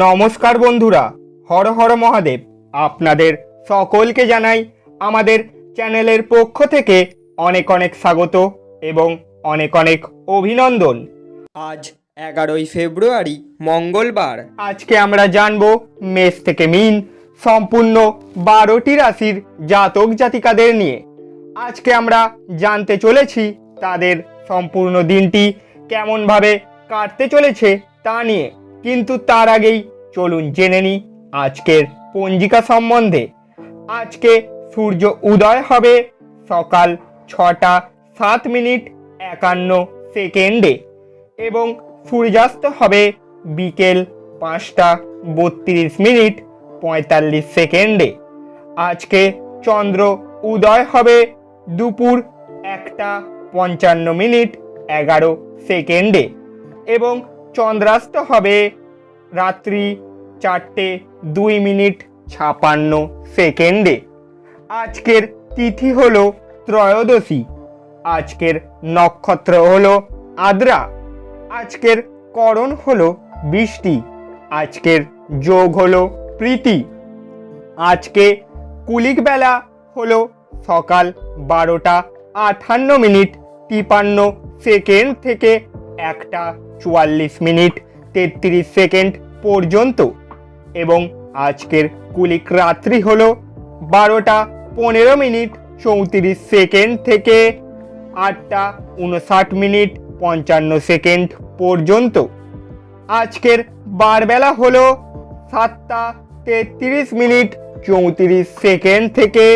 নমস্কার বন্ধুরা, হর হর মহাদেব। আপনাদের সকলকে জানাই আমাদের চ্যানেলের পক্ষ থেকে অনেক অনেক স্বাগত এবং অনেক অনেক অভিনন্দন। আজ 11ই ফেব্রুয়ারি মঙ্গলবার। আজকে আমরা জানব মেষ থেকে মীন সম্পূর্ণ 12টি রাশির জাতক জাতিকাদের নিয়ে। আজকে আমরা জানতে চলেছি তাদের সম্পূর্ণ দিনটি কেমনভাবে কাটতে চলেছে তা নিয়ে। কিন্তু তার আগেই চলুন জেনে নিই আজকের পঞ্জিকা সম্বন্ধে। আজকে সূর্য উদয় হবে সকাল 6টা 7:51 এবং সূর্যাস্ত হবে বিকেল 5টা 32:45। আজকে চন্দ্র উদয় হবে দুপুর 1টা 55:11 এবং চন্দ্রাস্ত হবে রাত্রি 4টে 2:56। আজকের তিথি হলো ত্রয়োদশী। আজকের নক্ষত্র হলো আদ্রা। আজকের করণ হলো বৃষ্টি। আজকের যোগ হলো প্রীতি। আজকে কুলিক বেলা হলো সকাল 12টা 58:53 থেকে 1টা 44:33 পর্যন্ত এবং আজকের কুলিক রাত্রি হলো 12টা 15:34 থেকে 8টা 59:55 পর্যন্ত। আজকের বারবেলা হলো 7টা 33:34 থেকে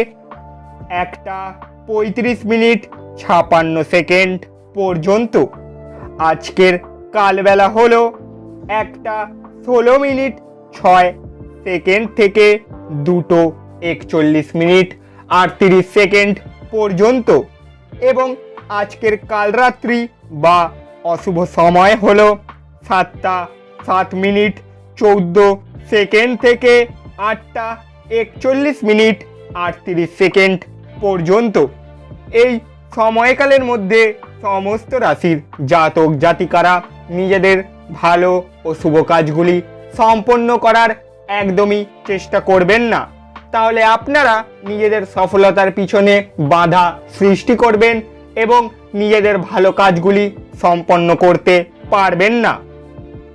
1টা 35:56 পর্যন্ত। আজকের কালবেলা হলো 1টা 16:06 থেকে 2টো 41:38 পর্যন্ত এবং আজকের কালরাত্রি বা অশুভ সময় হলো 7টা 7:14 থেকে 8টা 41:38 পর্যন্ত। এই সময়কালের মধ্যে সমস্ত রাশির জাতক জাতিকারা নিজেদের ভালো ও শুভ কাজগুলি সম্পন্ন করার একদমই চেষ্টা করবেন না, তাহলে আপনারা নিজেদের সফলতার পিছনে বাধা সৃষ্টি করবেন এবং নিজেদের ভালো কাজগুলি সম্পন্ন করতে পারবেন না।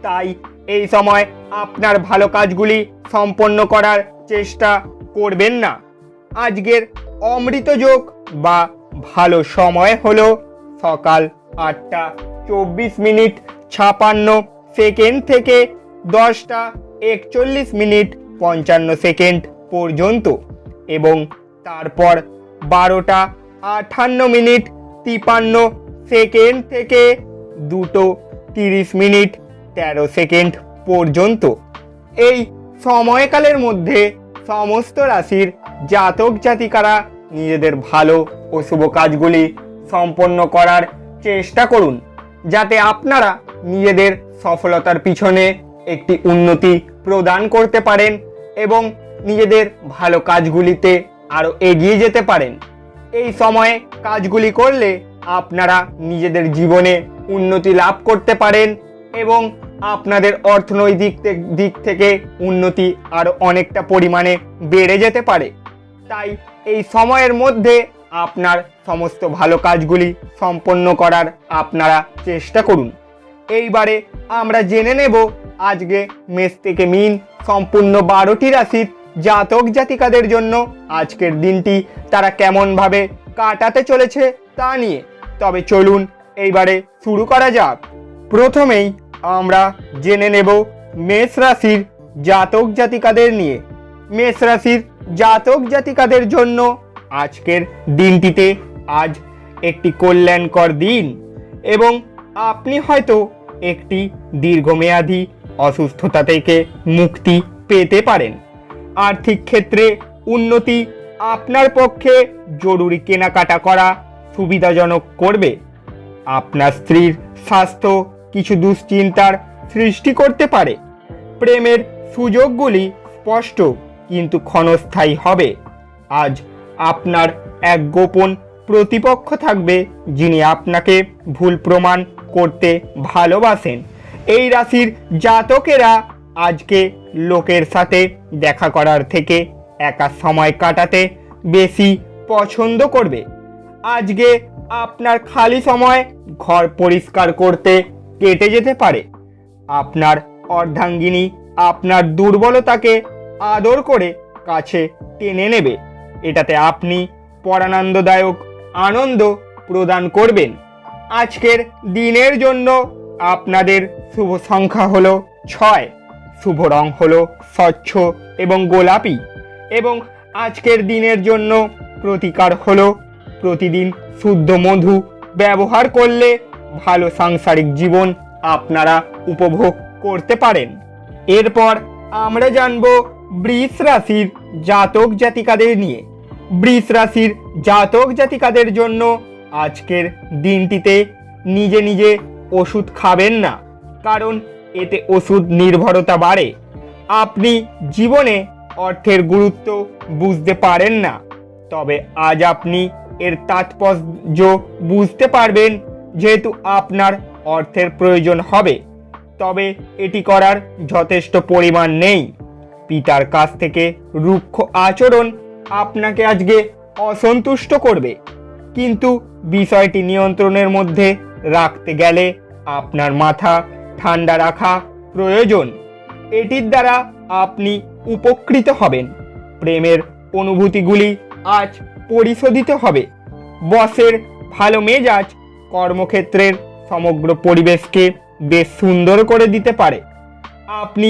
তাই এই সময় আপনার ভালো কাজগুলি সম্পন্ন করার চেষ্টা করবেন না। আজকের অমৃত যোগ বা ভালো সময় হলো সকাল 8টা 24:56 থেকে 10টা 41:55 পর্যন্ত এবং তারপর 12টা 58:53 থেকে 2টো 30:13 পর্যন্ত। এই সময়কালের মধ্যে সমস্ত রাশির জাতক জাতিকারা নিজেদের ভালো ও শুভ কাজগুলি সম্পন্ন করার চেষ্টা করুন, যাতে আপনারা নিজেদের সফলতার পিছনে একটি উন্নতি প্রদান করতে পারেন এবং নিজেদের ভালো কাজগুলিতে আরও এগিয়ে যেতে পারেন। এই সময়ে কাজগুলি করলে আপনারা নিজেদের জীবনে উন্নতি লাভ করতে পারেন এবং আপনাদের অর্থনৈতিক দিক থেকে উন্নতি আরও অনেকটা পরিমাণে বেড়ে যেতে পারে। তাই এই সময়ের মধ্যে আপনার সমস্ত ভালো কাজগুলি সম্পন্ন করার আপনারা চেষ্টা করুন। এইবারে আমরা জেনে নেব আজকে মেষ থেকে মীন সম্পূর্ণ 12টি রাশির জাতক জাতিকাদের জন্য আজকের দিনটি তারা কেমনভাবে কাটাতে চলেছে তা নিয়ে। তবে চলুন এইবারে শুরু করা যাক। প্রথমেই আমরা জেনে নেব মেষ রাশির জাতক জাতিকাদের নিয়ে। মেষ রাশির জাতক জাতিকাদের জন্য আজকের দিনটিতে আজ একটি কল্যাণকর দিন এবং আপনি হয়তো একটি দীর্ঘমেয়াদী অসুস্থতা থেকে মুক্তি পেতে পারেন। আর্থিক ক্ষেত্রে উন্নতি আপনার পক্ষে জরুরি কেনাকাটা করা সুবিধাজনক করবে। আপনার স্ত্রীর স্বাস্থ্য কিছু দুশ্চিন্তার সৃষ্টি করতে পারে। প্রেমের সুযোগগুলি স্পষ্ট কিন্তু ক্ষণস্থায়ী হবে। আজ আপনার এক গোপন প্রতিপক্ষ থাকবে যিনি আপনাকে ভুল প্রমাণ করতে ভালোবাসেন। এই রাশির জাতকেরা আজকে লোকের সাথে দেখা করার থেকে একা সময় কাটাতে বেশি পছন্দ করবে। আজকে আপনার খালি সময় ঘর পরিষ্কার করতে কেটে যেতে পারে। আপনার অর্ধাঙ্গিনী আপনার দুর্বলতাকে আদর করে কাছে টেনে নেবে। এটাতে আপনি পরানন্দদায়ক আনন্দ প্রদান করবেন। আজকের দিনের জন্য আপনাদের শুভ সংখ্যা হলো 6, শুভ রং হলো স্বচ্ছ এবং গোলাপি, এবং আজকের দিনের জন্য প্রতিকার হলো প্রতিদিন শুদ্ধ মধু ব্যবহার করলে ভালো সাংসারিক জীবন আপনারা উপভোগ করতে পারেন। এরপর আমরা জানব বৃষ রাশির জাতক জাতিকাদের নিয়ে। বৃষ রাশির জাতক জাতিকাদের জন্য আজকের দিনটিতে নিজে নিজে ওষুধ খাবেন না, কারণ এতে ওষুধ নির্ভরতা বাড়ে। আপনি জীবনে অর্থের গুরুত্ব বুঝতে পারেন না, তবে আজ আপনি এর তাৎপর্য বুঝতে পারবেন। যেহেতু আপনার অর্থের প্রয়োজন হবে, তবে এটি করার যথেষ্ট পরিমাণ নেই। পিতার কাছ থেকে রুক্ষ আচরণ আপনাকে আজকে অসন্তুষ্ট করবে, কিন্তু বিষয়টি নিয়ন্ত্রণের মধ্যে রাখতে গেলে আপনার মাথা ঠান্ডা রাখা প্রয়োজন। এটির দ্বারা আপনি উপকৃত হবেন। প্রেমের অনুভূতিগুলি আজ পরিশোধিত হবে। বসের ভালো মেজাজ কর্মক্ষেত্রের সমগ্র পরিবেশকে বেশ সুন্দর করে দিতে পারে। আপনি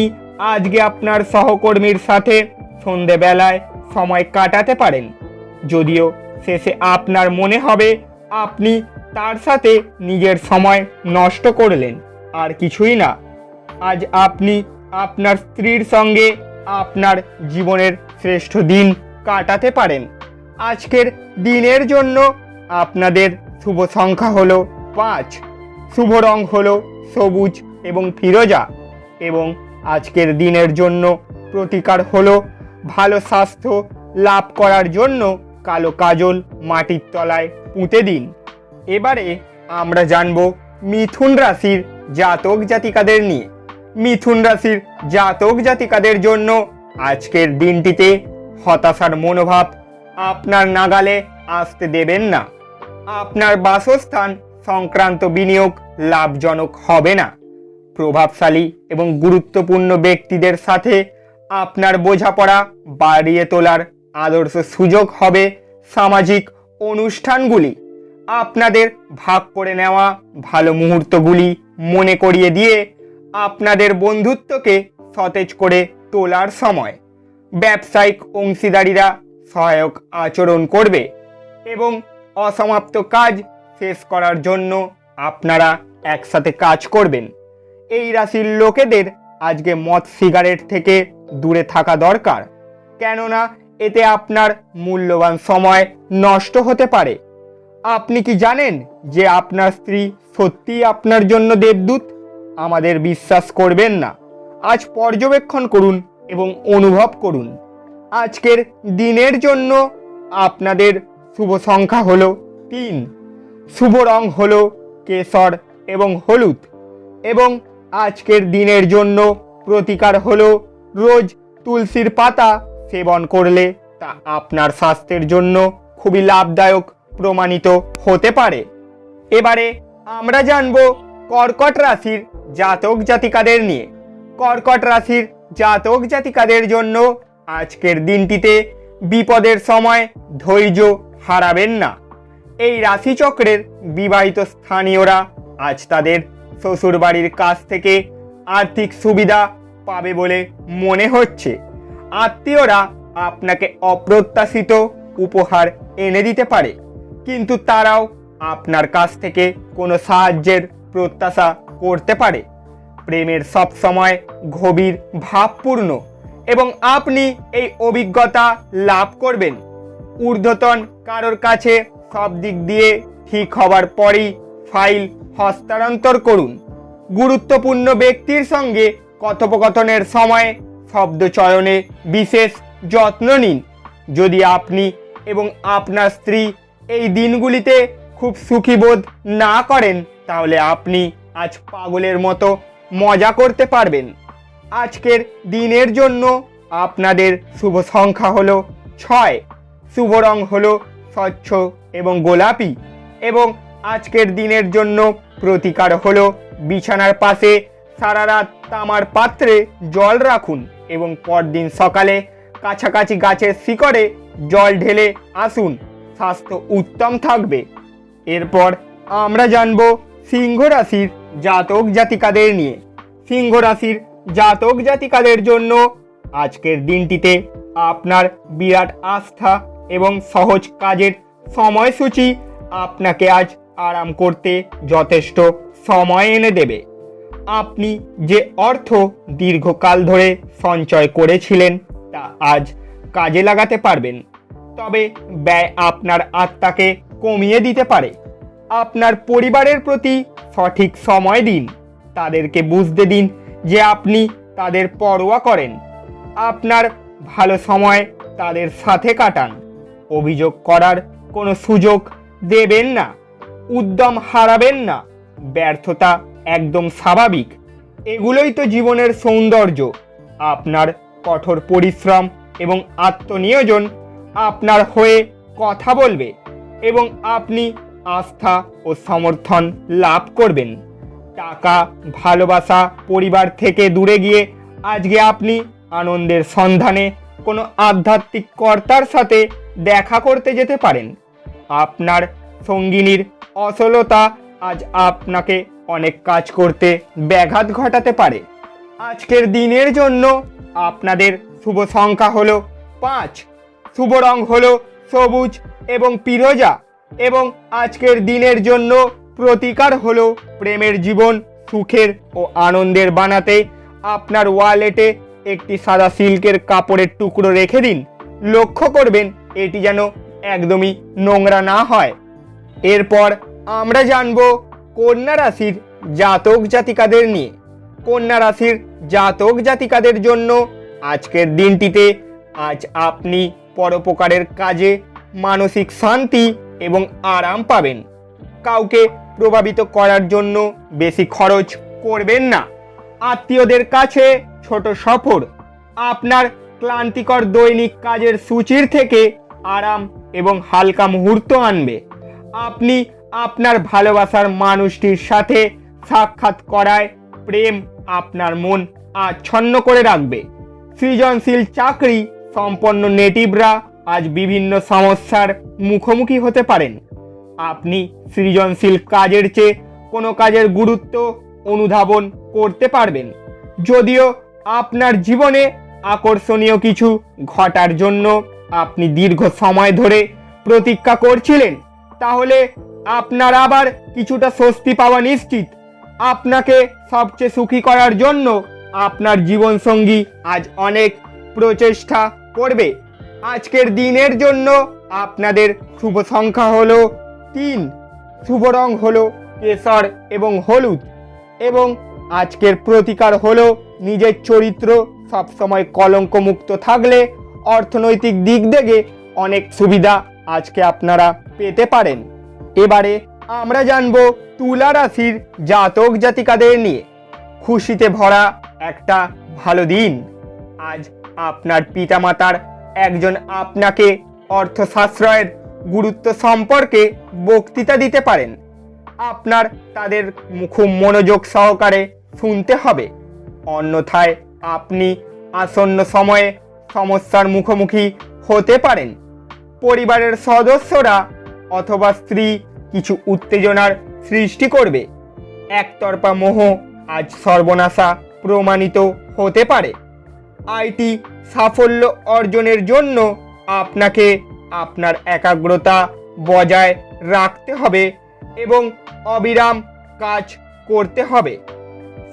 আজকে আপনার সহকর্মীর সাথে সন্ধেবেলায় সময় কাটাতে পারেন, যদিও শেষে আপনার মনে হবে আপনি তার সাথে নিজের সময় নষ্ট করলেন, আর কিছুই না। আজ আপনি আপনার স্ত্রীর সঙ্গে আপনার জীবনের শ্রেষ্ঠ দিন কাটাতে পারেন। আজকের দিনের জন্য আপনাদের শুভ সংখ্যা হলো 5, শুভ রং হলো সবুজ এবং ফিরোজা, এবং আজকের দিনের জন্য প্রতিকার হলো ভালো স্বাস্থ্য লাভ করার জন্য কালো কাজল মাটির তলায় পুঁতে দিন। এবারে আমরা জানব মিথুন রাশির জাতক জাতিকাদের নিয়ে। মিথুন রাশির জাতক জাতিকাদের জন্য আজকের দিনটিতে হতাশার মনোভাব আপনার নাগালে আসতে দেবেন না। আপনার বাসস্থান সংক্রান্ত বিনিয়োগ লাভজনক হবে না। প্রভাবশালী এবং গুরুত্বপূর্ণ ব্যক্তিদের সাথে আপনার বোঝাপড়া বাড়িয়ে তোলার আদর্শ সুযোগ হবে। সামাজিক অনুষ্ঠানগুলি আপনাদের ভাগ করে নেওয়া ভালো মুহূর্তগুলি মনে করিয়ে দিয়ে আপনাদের বন্ধুত্বকে সতেজ করে তোলার সময়। ব্যবসায়িক অংশীদারিরা সহায়ক আচরণ করবে এবং অসমাপ্ত কাজ শেষ করার জন্য আপনারা একসাথে কাজ করবেন। এই রাশির লোকেদের আজকে মদ সিগারেট থেকে দূরে থাকা দরকার, কেননা এতে আপনার মূল্যবান সময় নষ্ট হতে পারে। আপনি কি জানেন যে আপনার স্ত্রী সত্যিই আপনার জন্য দেবদূত? আমাদের বিশ্বাস করবেন না, আজ পর্যবেক্ষণ করুন এবং অনুভব করুন। আজকের দিনের জন্য আপনাদের শুভ সংখ্যা হলো 3, শুভ রং হলো কেশর এবং হলুদ, এবং আজকের দিনের জন্য প্রতিকার হলো রোজ তুলসীর পাতা সেবন করলে তা আপনার স্বাস্থ্যের জন্য খুবই লাভদায়ক প্রমাণিত হতে পারে। এবারে আমরা জানব কর্কট রাশির জাতক জাতিকাদের নিয়ে। কর্কট রাশির জাতক জাতিকাদের জন্য আজকের দিনটিতে বিপদের সময় ধৈর্য হারাবেন না। এই রাশিচক্রের বিবাহিত স্থানীয়রা আজ তাদের শ্বশুরবাড়ির কাছ থেকে আর্থিক সুবিধা পাবে বলে মনে হচ্ছে। আত্মীয়রা আপনাকে অপ্রত্যাশিত উপহার এনে দিতে পারে, কিন্তু তারাও আপনার কাছ থেকে কোনো সাহায্যের প্রত্যাশা করতে পারে। প্রেমের সব সময় গভীর ভাবপূর্ণ, এবং আপনি এই অভিজ্ঞতা লাভ করবেন। ঊর্ধ্বতন কারোর কাছে সব দিক দিয়ে ঠিক হবার পরই ফাইল হস্তান্তর করুন। গুরুত্বপূর্ণ ব্যক্তির সঙ্গে কথোপকথনের সময় শব্দ চয়নে বিশেষ যত্ন নিন। যদি আপনি এবং আপনার স্ত্রী এই দিনগুলিতে খুব সুখী বোধ না করেন, তাহলে আপনি আজ পাগলের মতো মজা করতে পারবেন। আজকের দিনের জন্য আপনাদের শুভ সংখ্যা হলো 6, শুভ রং হলো স্বচ্ছ এবং গোলাপি, এবং আজকের দিনের জন্য প্রতিকার হলো বিছানার পাশে সারা রাত তামার পাত্রে জল রাখুন এবং পরদিন সকালে কাছাকাছি গাছের শিকড়ে জল ঢেলে আসুন, স্বাস্থ্য উত্তম থাকবে। এরপর আমরা জানব সিংহ রাশির জাতক জাতিকাদের নিয়ে। সিংহ রাশির জাতক জাতিকাদের জন্য আজকের দিনটিতে আপনার বিরাট আস্থা এবং সহজ কাজের সময়সূচি আপনাকে আজ আরাম করতে যথেষ্ট সময় এনে দেবে। আপনি যে অর্থ দীর্ঘকাল ধরে সঞ্চয় করেছিলেন তা আজ কাজে লাগাতে পারবেন, তবে ব্যয় আপনার আত্মাকে কমিয়ে দিতে পারে। আপনার পরিবারের প্রতি সঠিক সময় দিন, তাদেরকে বুঝতে দিন যে আপনি তাদের পরোয়া করেন। আপনার ভালো সময় তাদের সাথে কাটান। অভিযোগ করার কোনো সুযোগ দেবেন না। উদ্যম হারাবেন না। ব্যর্থতা একদম স্বাভাবিক, এগুলোই তো জীবনের সৌন্দর্য। আপনার কঠোর পরিশ্রম এবং আত্মনিয়োজন আপনার হয়ে কথা বলবে এবং আপনি আস্থা ও সমর্থন লাভ করবেন। টাকা, ভালোবাসা, পরিবার থেকে দূরে গিয়ে আজকে আপনি আনন্দের সন্ধানে কোনো আধ্যাত্মিক কর্তার সাথে দেখা করতে যেতে পারেন। আপনার সঙ্গিনীর অসলতা আজ আপনাকে অনেক কাজ করতে ব্যাঘাত ঘটাতে পারে। আজকের দিনের জন্য আপনাদের শুভ সংখ্যা হলো 5, শুভ রং হলো সবুজ এবং ফিরোজা, এবং আজকের দিনের জন্য প্রতিকার হলো প্রেমের জীবন সুখের ও আনন্দের বানাতে আপনার ওয়ালেটে একটি সাদা সিল্কের কাপড়ের টুকরো রেখে দিন। লক্ষ্য করবেন এটি যেন একদমই নোংরা না হয়। এরপর আমরা জানব কন্যা রাশির জাতক জাতিকাদের নিয়ে। কন্যা রাশির জাতক জাতিকাদের জন্য আজকের দিনটিতে আজ আপনি পরোপকারের কাজে মানসিক শান্তি এবং আরাম পাবেন। কাউকে প্রভাবিত করার জন্য বেশি খরচ করবেন না। আত্মীয়দের কাছে ছোট সফর আপনার ক্লান্তিকর দৈনিক কাজের সূচির থেকে আরাম এবং হালকা মুহূর্ত আনবে। আপনি আপনার ভালোবাসার মানুষটির সাথে সাক্ষাৎ করায় প্রেম আপনার মন আচ্ছন্ন করে রাখবে। সৃজনশীল চাকরি সম্পন্ন নেটিভরা আজ বিভিন্ন সমস্যার মুখোমুখি হতে পারেন। আপনি সৃজনশীল কাজের চেয়ে কোনো কাজের গুরুত্ব অনুধাবন করতে পারবেন। যদিও আপনার জীবনে আকর্ষণীয় কিছু ঘটার জন্য আপনি দীর্ঘ সময় ধরে প্রতীক্ষা করছিলেন, তাহলে আপনার আবার কিছুটা স্বস্তি পাওয়া নিশ্চিত। আপনাকে সবচেয়ে সুখী করার জন্য আপনার জীবনসঙ্গী আজ অনেক প্রচেষ্টা করবে। আজকের দিনের জন্য আপনাদের শুভ সংখ্যা হলো 3, শুভ রং হলো কেশর এবং হলুদ, এবং আজকের প্রতিকার হলো নিজের চরিত্র সবসময় কলঙ্কমুক্ত থাকলে অর্থনৈতিক দিক থেকে অনেক সুবিধা আজকে আপনারা পেতে পারেন। এবারে আমরা জানব তুলা রাশির জাতক জাতিকাদের নিয়ে। খুশিতে ভরা একটা ভালো দিন। আজ আপনার পিতামাতার একজন আপনাকে অর্থ সাশ্রয়ের গুরুত্ব সম্পর্কে বক্তৃতা দিতে পারেন। আপনার তাদের খুব মনোযোগ সহকারে শুনতে হবে, অন্যথায় আপনি আসন্ন সময়ে সমস্যার মুখোমুখি হতে পারেন। পরিবারের সদস্যরা অথবা স্ত্রী কিছু উত্তেজনার সৃষ্টি করবে। একতরফা মোহ আজ সর্বনাশা প্রমাণিত হতে পারে। আইটি সাফল্য অর্জনের জন্য আপনাকে আপনার একাগ্রতা বজায় রাখতে হবে এবং অবিরাম কাজ করতে হবে।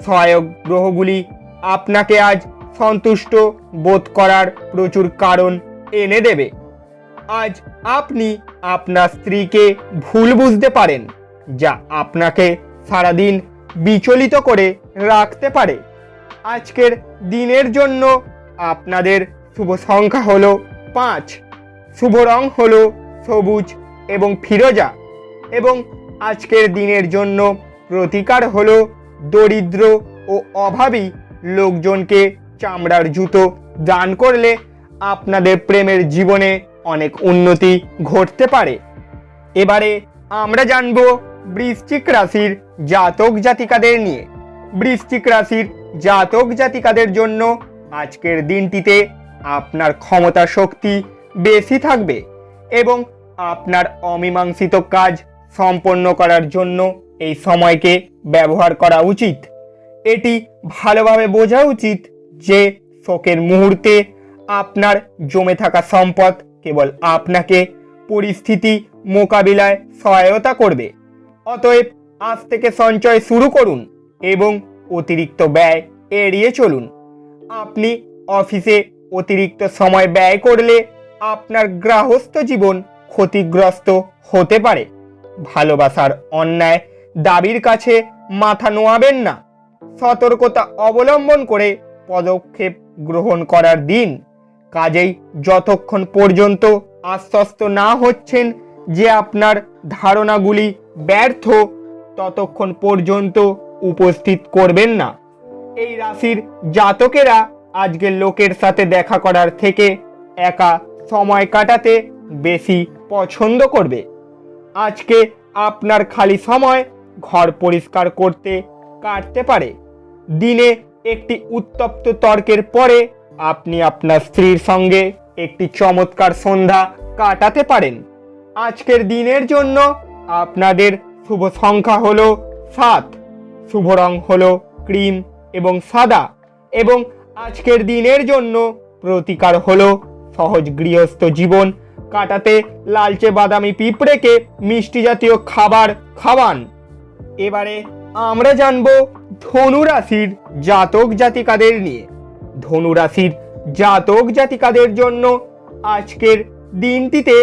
সহায়ক গ্রহগুলি আপনাকে আজ সন্তুষ্ট বোধ করার প্রচুর কারণ এনে দেবে। আজ আপনি আপনার স্ত্রীকে ভুল বুঝতে পারেন, যা আপনাকে সারাদিন বিচলিত করে রাখতে পারে। আজকের দিনের জন্য আপনাদের শুভ সংখ্যা হলো 5, শুভ রং হলো সবুজ এবং ফিরোজা, এবং আজকের দিনের জন্য প্রতিকার হলো দরিদ্র ও অভাবী লোকজনকে চামড়ার জুতো দান করলে আপনাদের প্রেমের জীবনে অনেক উন্নতি ঘটতে পারে। এবারে আমরা জানব বৃশ্চিক রাশির জাতক জাতিকাদের নিয়ে। বৃশ্চিক রাশির জাতক জাতিকাদের জন্য আজকের দিনটিতে আপনার ক্ষমতা শক্তি বেশি থাকবে এবং আপনার অমীমাংসিত কাজ সম্পন্ন করার জন্য এই সময়কে ব্যবহার করা উচিত। এটি ভালোভাবে বোঝা উচিত যে শোকের মুহূর্তে আপনার জমে থাকা সম্পদ কেবল আপনাকে পরিস্থিতি মোকাবিলায় সহায়তা করবে। অতএব আজ থেকে সঞ্চয় শুরু করুন এবং অতিরিক্ত ব্যয় এড়িয়ে চলুন। আপনি অফিসে অতিরিক্ত সময় ব্যয় করলে আপনার গৃহস্থ জীবন ক্ষতিগ্রস্ত হতে পারে। ভালোবাসার অন্যায় দাবির কাছে মাথা নোয়াবেন না। সতর্কতা অবলম্বন করে পদক্ষেপ গ্রহণ করার দিন। কাজেই যতক্ষণ পর্যন্ত আশ্বস্ত না হচ্ছেন যে আপনার ধারণাগুলি ব্যর্থ, ততক্ষণ পর্যন্ত উপস্থিত করবেন না। এই রাশির জাতকেরা আজকের লোকের সাথে দেখা করার থেকে একা সময় কাটাতে বেশি পছন্দ করবে। আজকে আপনার খালি সময় ঘর পরিষ্কার করতে কাটতে পারে। দিনে একটি উত্তপ্ত তর্কের পরে আপনি আপনার স্ত্রীর সঙ্গে একটি চমৎকার সন্ধ্যা কাটাতে পারেন। আজকের দিনের জন্য আপনাদের শুভ সংখ্যা হলো 7, শুভ রং হলো ক্রিম এবং সাদা এবং আজকের দিনের জন্য প্রতিকার হলো সহজ গৃহস্থ জীবন কাটাতে লালচে বাদামি পিঁপড়েকে মিষ্টি জাতীয় খাবার খাওয়ান। এবারে আমরা জানব ধনু রাশির জাতক জাতিকাদের নিয়ে। ধনু রাশির জাতক জাতিকাদের জন্য আজকের দিনটিতে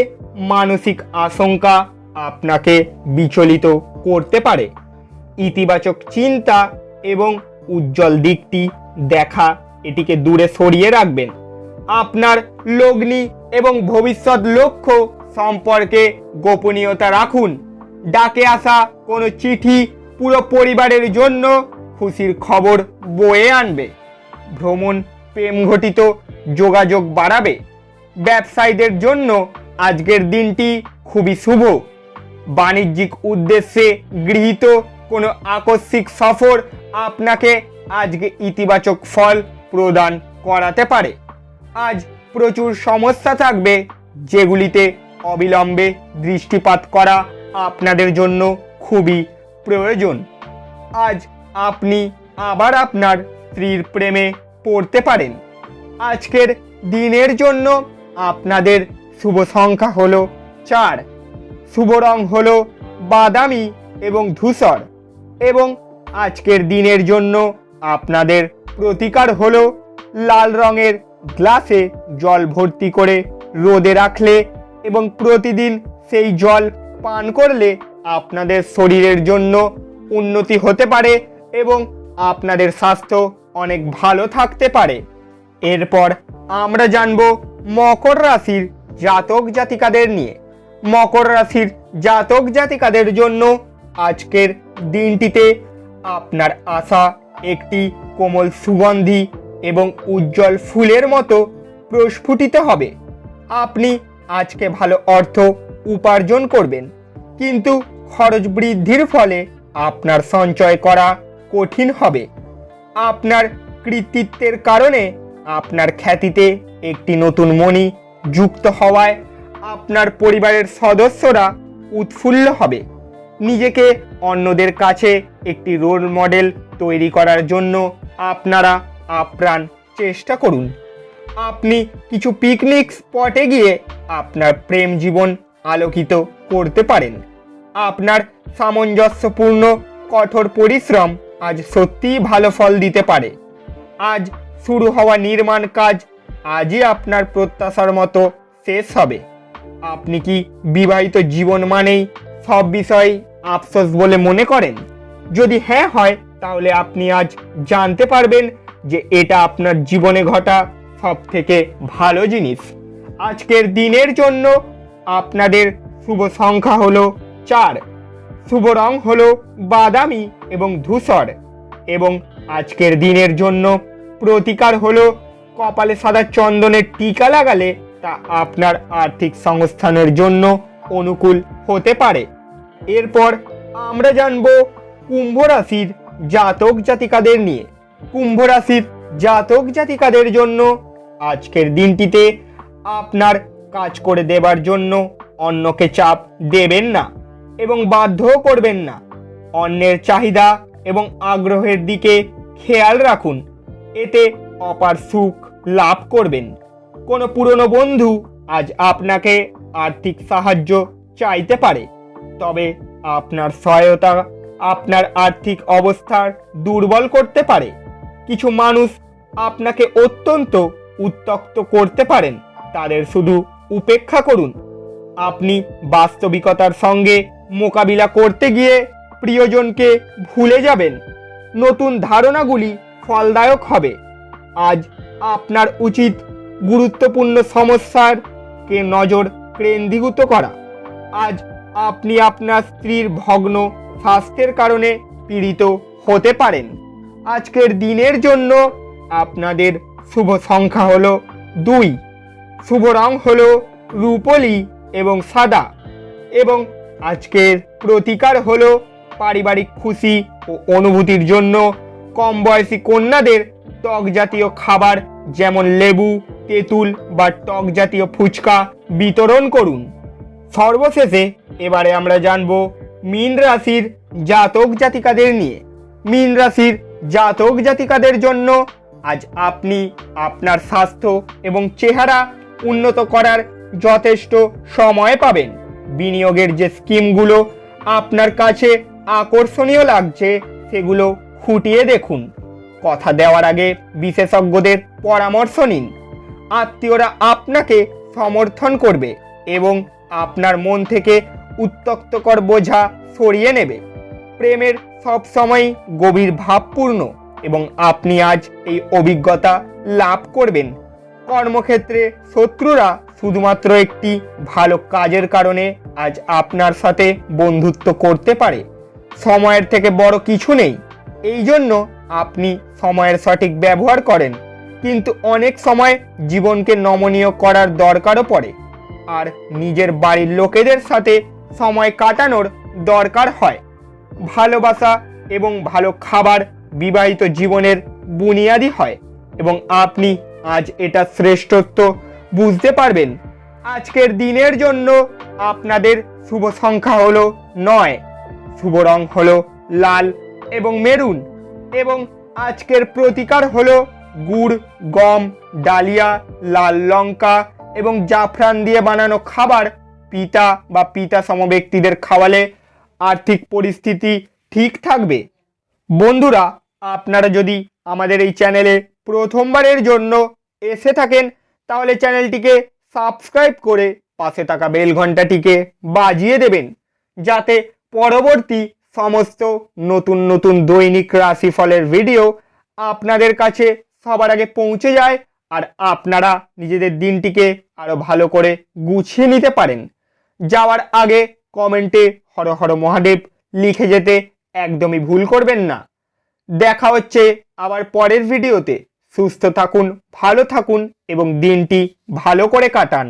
মানসিক আশঙ্কা আপনাকে বিচলিত করতে পারে। ইতিবাচক চিন্তা এবং উজ্জ্বল দিকটি দেখা এটিকে দূরে সরিয়ে রাখবেন। আপনার লগ্নি এবং ভবিষ্যৎ লক্ষ্য সম্পর্কে গোপনীয়তা রাখুন। ডাকে আসা কোনো চিঠি পুরো পরিবারের জন্য খুশির খবর বয়ে আনবে। ভ্রমণ প্রেম ঘটিত যোগাযোগ বাড়াবে। ব্যবসায়ীদের জন্য আজকের দিনটি খুবই শুভ। বাণিজ্যিক উদ্দেশ্যে গৃহীত কোনো আকস্মিক সফর আপনাকে আজকে ইতিবাচক ফল প্রদান করাতে পারে। আজ প্রচুর সমস্যা থাকবে যেগুলিতে অবিলম্বে দৃষ্টিপাত করা আপনাদের জন্য খুবই প্রয়োজন। আজ আপনি আবার আপনার স্ত্রীর প্রেমে পড়তে পারেন। আজকের দিনের জন্য আপনাদের শুভ সংখ্যা হলো 4, শুভ রং হলো বাদামি এবং ধূসর এবং আজকের দিনের জন্য আপনাদের প্রতিকার হলো লাল রঙের গ্লাসে জল ভর্তি করে রোদে রাখলে এবং প্রতিদিন সেই জল পান করলে আপনাদের শরীরের জন্য উন্নতি হতে পারে এবং আপনাদের স্বাস্থ্য অনেক ভালো থাকতে পারে। এরপর আমরা জানব মকর রাশির জাতক জাতিকাদের নিয়ে। মকর রাশির জাতক জাতিকাদের জন্য আজকের দিনটিতে আপনার আশা একটি কোমল সুগন্ধি এবং উজ্জ্বল ফুলের মতো প্রস্ফুটিত হবে। আপনি আজকে ভালো অর্থ উপার্জন করবেন, কিন্তু খরচ বৃদ্ধির ফলে আপনার সঞ্চয় করা কঠিন হবে। আপনার কৃতিত্বের কারণে আপনার খ্যাতিতে একটি নতুন মণি যুক্ত হওয়ায় আপনার পরিবারের সদস্যরা উৎফুল্ল হবে। নিজেকে অন্যদের কাছে একটি রোল মডেল তৈরি করার জন্য আপনারা আপ্রাণ চেষ্টা করুন। আপনি কিছু পিকনিক স্পটে গিয়ে আপনার প্রেম জীবন আলোকিত করতে পারেন। আপনার সামঞ্জস্যপূর্ণ কঠোর পরিশ্রম আজ সত্যিই ভালো ফল দিতে পারে। আজ শুরু হওয়া নির্মাণ কাজ আজই আপনার প্রত্যাশার মতো শেষ হবে। আপনি কি বিবাহিত জীবন মানেই সব বিষয় আফসোস বলে মনে করেন? যদি হ্যাঁ হয়, তাহলে আপনি আজ জানতে পারবেন যে এটা আপনার জীবনে ঘটা সব থেকে ভালো জিনিস। আজকের দিনের জন্য আপনাদের শুভ সংখ্যা হলো 4, শুভ রং হলো বাদামি এবং ধূসর এবং আজকের দিনের জন্য প্রতিকার হলো কপালে সাদা চন্দনের টিকা লাগালে তা আপনার আর্থিক সংস্থানের জন্য অনুকূল হতে পারে। এরপর আমরা জানব কুম্ভ রাশির জাতক জাতিকাদের নিয়ে। কুম্ভ রাশির জাতক জাতিকাদের জন্য আজকের দিনটিতে আপনার কাজ করে দেবার জন্য অন্যকে চাপ দেবেন না এবং বাধ্যও করবেন না। অন্যের চাহিদা এবং আগ্রহের দিকে খেয়াল রাখুন, এতে অপার সুখ লাভ করবেন। কোনো পুরনো বন্ধু আজ আপনাকে আর্থিক সাহায্য চাইতে পারে, তবে আপনার সহায়তা আপনার আর্থিক অবস্থার দুর্বল করতে পারে। কিছু মানুষ আপনাকে অত্যন্ত উত্ত্যক্ত করতে পারেন, তাদের শুধু উপেক্ষা করুন। আপনি বাস্তবিকতার সঙ্গে মোকাবিলা করতে গিয়ে প্রিয়জনকে ভুলে যাবেন। নতুন ধারণাগুলি ফলদায়ক হবে। আজ আপনার উচিত গুরুত্বপূর্ণ সমস্যার কে নজর কেন্দ্রীভূত করা। আজ আপনি আপনার স্ত্রীর ভগ্ন স্বাস্থ্যের কারণে পীড়িত হতে পারেন। আজকের দিনের জন্য আপনাদের শুভ সংখ্যা হলো 2, শুভ রং হলো রূপলি এবং সাদা, এবং আজকের প্রতিকার হলো পারিবারিক খুশি ও অনুভূতির জন্য কম বয়সী কন্যাদের টক জাতীয় খাবার যেমন লেবু, তেঁতুল বা টক জাতীয় ফুচকা বিতরণ করুন। সর্বশেষে এবারে আমরা জানব মীন রাশির জাতক জাতিকাদের নিয়ে। মীন রাশির জাতক জাতিকাদের জন্য আজ আপনি আপনার স্বাস্থ্য এবং চেহারা উন্নত করার যথেষ্ট সময় পাবেন। বিনিয়োগের যে স্কিমগুলো আপনার কাছে আকর্ষণীয় লাগছে সেগুলো খুঁটিয়ে দেখুন। কথা দেওয়ার আগে বিশেষজ্ঞদের পরামর্শ নিন। আত্মীয়রা আপনাকে সমর্থন করবে এবং আপনার মন থেকে উত্ত্যক্তকর বোঝা সরিয়ে নেবে। প্রেমের সবসময়ই গভীর ভাবপূর্ণ এবং আপনি আজ এই অভিজ্ঞতা লাভ করবেন। কর্মক্ষেত্রে শত্রুরা শুধুমাত্র একটি ভালো কাজের কারণে আজ আপনার সাথে বন্ধুত্ব করতে পারে। সময়ের থেকে বড় কিছু নেই, এই জন্য আপনি সময়ের সঠিক ব্যবহার করেন, কিন্তু অনেক সময় জীবনকে নমনীয় করার দরকারও পড়ে। আর নিজের বাড়ির লোকেদের সাথে সময় কাটানোর দরকার হয়। ভালোবাসা এবং ভালো খাবার বিবাহিত জীবনের বুনিয়াদি হয় এবং আপনি আজ এটা শ্রেষ্ঠত্ব বুঝতে পারবেন। আজকের দিনের জন্য আপনাদের শুভ সংখ্যা হলো 9, শুভ রং হলো লাল এবং মেরুন, এবং আজকের প্রতিকার হলো গুড়, গম, ডালিয়া, লাল লঙ্কা এবং জাফরান দিয়ে বানানো খাবার পিতা বা পিতা সম ব্যক্তিদের খাওয়ালে আর্থিক পরিস্থিতি ঠিক থাকবে। বন্ধুরা, আপনারা যদি আমাদের এই চ্যানেলে প্রথমবারের জন্য এসে থাকেন তাহলে চ্যানেলটিকে সাবস্ক্রাইব করে পাশে থাকা বেল ঘন্টাটিকে বাজিয়ে দেবেন, যাতে পরবর্তী সমস্ত নতুন নতুন দৈনিক রাশিফলের ভিডিও আপনাদের কাছে সবার আগে পৌঁছে যায় আর আপনারা নিজেদের দিনটিকে আরো ভালো করে গুছিয়ে নিতে পারেন। যাওয়ার আগে কমেন্টে হর হর মহাদেব লিখে যেতে একদমই ভুল করবেন না। দেখা হচ্ছে আবার পরের ভিডিওতে। সুস্থ থাকুন, ভালো থাকুন এবং দিনটি ভালো করে কাটান।